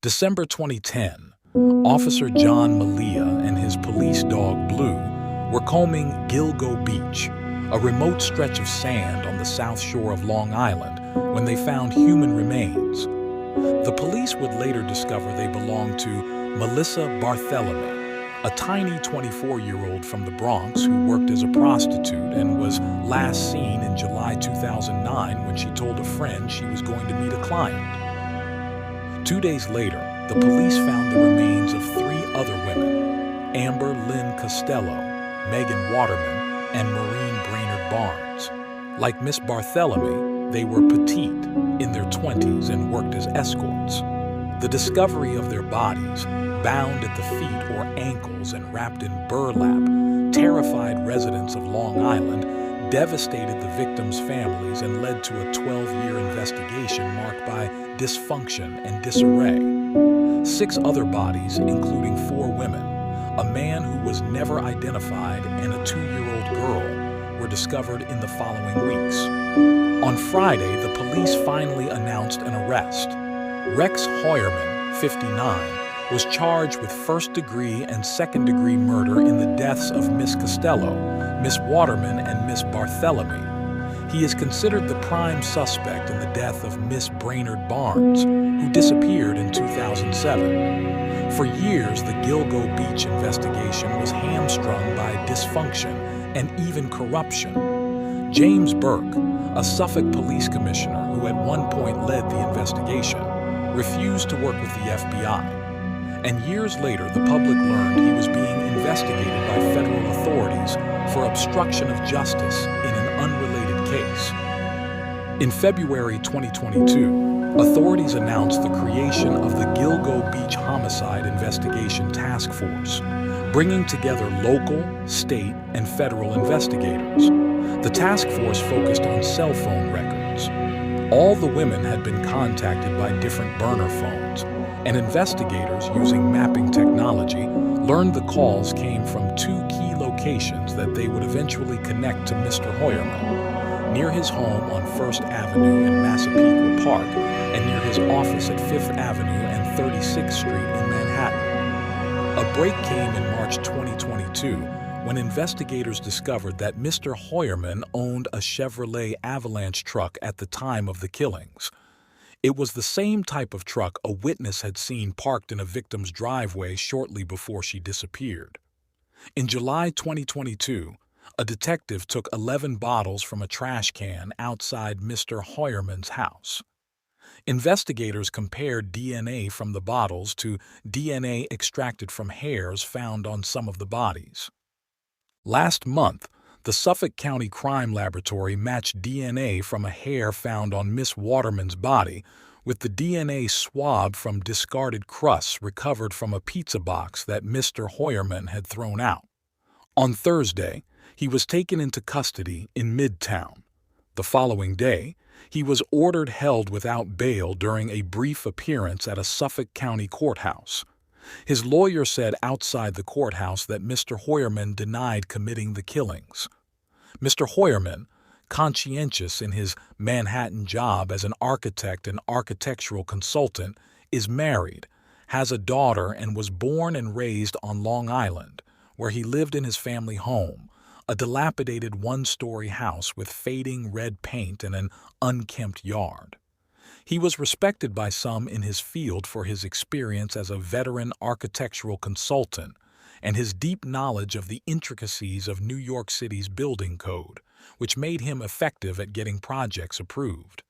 December 2010, Officer John Malia and his police dog Blue were combing Gilgo Beach, a remote stretch of sand on the south shore of Long Island, when they found human remains. The police would later discover they belonged to Melissa Barthelemy, a tiny 24-year-old from the Bronx who worked as a prostitute and was last seen in July 2009 when she told a friend she was going to meet a client. 2 days later, the police found the remains of 3 other women: Amber Lynn Costello, Megan Waterman, and Maureen Brainerd Barnes. Like Miss Barthelemy, they were petite, in their 20s, and worked as escorts. The discovery of their bodies, bound at the feet or ankles and wrapped in burlap, terrified residents of Long Island, devastated the victims' families, and led to a 12-year investigation marked by dysfunction and disarray. 6 other bodies, including 4 women, a man who was never identified, and a 2-year-old girl, were discovered in the following weeks. On Friday, the police finally announced an arrest. Rex Hoyerman, 59, was charged with first-degree and second-degree murder in the deaths of Miss Costello, Miss Waterman, and Miss Barthelemy. He is considered the prime suspect in the death of Miss Brainerd Barnes, who disappeared in 2007. For years, the Gilgo Beach investigation was hamstrung by dysfunction and even corruption. James Burke, a Suffolk police commissioner who at one point led the investigation, refused to work with the FBI. And years later, the public learned he was being investigated by federal authorities for obstruction of justice in an unrelated case. In February 2022, authorities announced the creation of the Gilgo Beach Homicide Investigation Task Force, bringing together local, state, and federal investigators. The task force focused on cell phone records. All the women had been contacted by different burner phones, and investigators using mapping technology learned the calls came from 2 key locations that they would eventually connect to Mr. Hoyerman, near his home on 1st Avenue in Massapequa Park and near his office at 5th Avenue and 36th Street in Manhattan. A break came in March 2022 when investigators discovered that Mr. Hoyerman owned a Chevrolet Avalanche truck at the time of the killings. It was the same type of truck a witness had seen parked in a victim's driveway shortly before she disappeared. In July 2022, a detective took 11 bottles from a trash can outside Mr. Hoyerman's house. Investigators compared DNA from the bottles to DNA extracted from hairs found on some of the bodies. Last month, the Suffolk County Crime Laboratory matched DNA from a hair found on Miss Waterman's body with the DNA swab from discarded crusts recovered from a pizza box that Mr. Hoyerman had thrown out. On Thursday, he was taken into custody in Midtown. The following day, he was ordered held without bail during a brief appearance at a Suffolk County courthouse. His lawyer said outside the courthouse that Mr. Hoyerman denied committing the killings. Mr. Hoyerman, conscientious in his Manhattan job as an architect and architectural consultant, is married, has a daughter, and was born and raised on Long Island, where he lived in his family home, a dilapidated 1-story house with fading red paint and an unkempt yard. He was respected by some in his field for his experience as a veteran architectural consultant and his deep knowledge of the intricacies of New York City's building code, which made him effective at getting projects approved.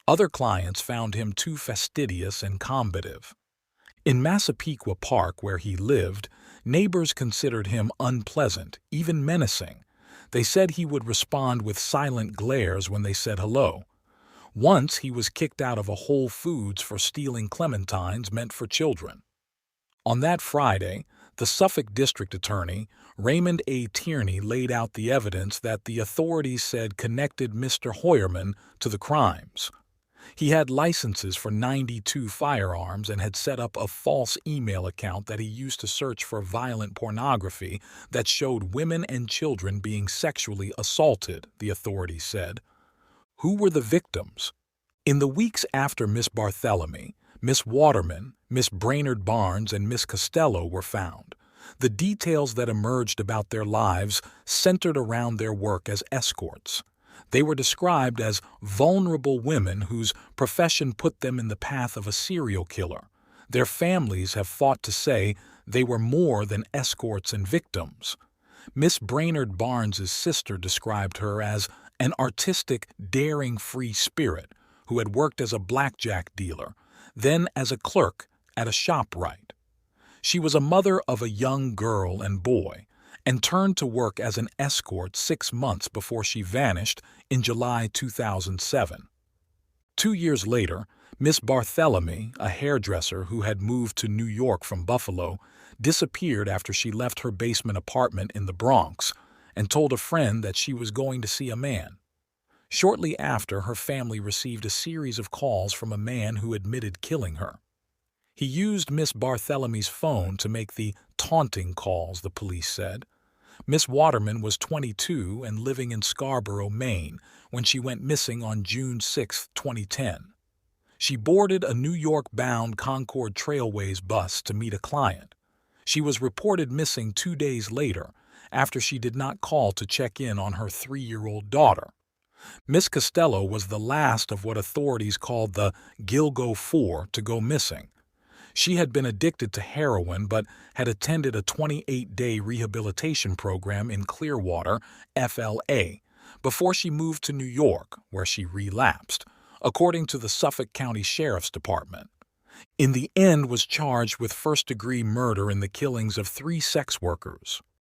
Other clients found him too fastidious and combative. In Massapequa Park, where he lived, neighbors considered him unpleasant, even menacing. They said he would respond with silent glares when they said hello. Once he was kicked out of a Whole Foods for stealing clementines meant for children. On that Friday, the Suffolk District Attorney, Raymond A. Tierney, laid out the evidence that the authorities said connected Mr. Hoyerman to the crimes. He had licenses for 92 firearms and had set up a false email account that he used to search for violent pornography that showed women and children being sexually assaulted, the authorities said. Who were the victims? In the weeks after Miss Barthelemy, Miss Waterman, Miss Brainerd Barnes and Miss Costello were found. The details that emerged about their lives centered around their work as escorts. They were described as vulnerable women whose profession put them in the path of a serial killer. Their families have fought to say they were more than escorts and victims. Miss Brainerd Barnes's sister described her as an artistic, daring free spirit who had worked as a blackjack dealer, then as a clerk at a ShopRite. She was a mother of a young girl and boy and turned to work as an escort 6 months before she vanished in July 2007. 2 years later, Miss Barthélemy, a hairdresser who had moved to New York from Buffalo, disappeared after she left her basement apartment in the Bronx and told a friend that she was going to see a man. Shortly after, her family received a series of calls from a man who admitted killing her. He used Miss Barthélemy's phone to make the taunting calls, the police said. Miss Waterman was 22 and living in Scarborough, Maine, when she went missing on June 6, 2010. She boarded a New York-bound Concord Trailways bus to meet a client. She was reported missing 2 days later after she did not call to check in on her 3-year-old daughter. Miss Costello was the last of what authorities called the Gilgo 4 to go missing. She had been addicted to heroin but had attended a 28-day rehabilitation program in Clearwater, FLA, before she moved to New York, where she relapsed, according to the Suffolk County Sheriff's Department. In the end, was charged with first-degree murder in the killings of 3 sex workers.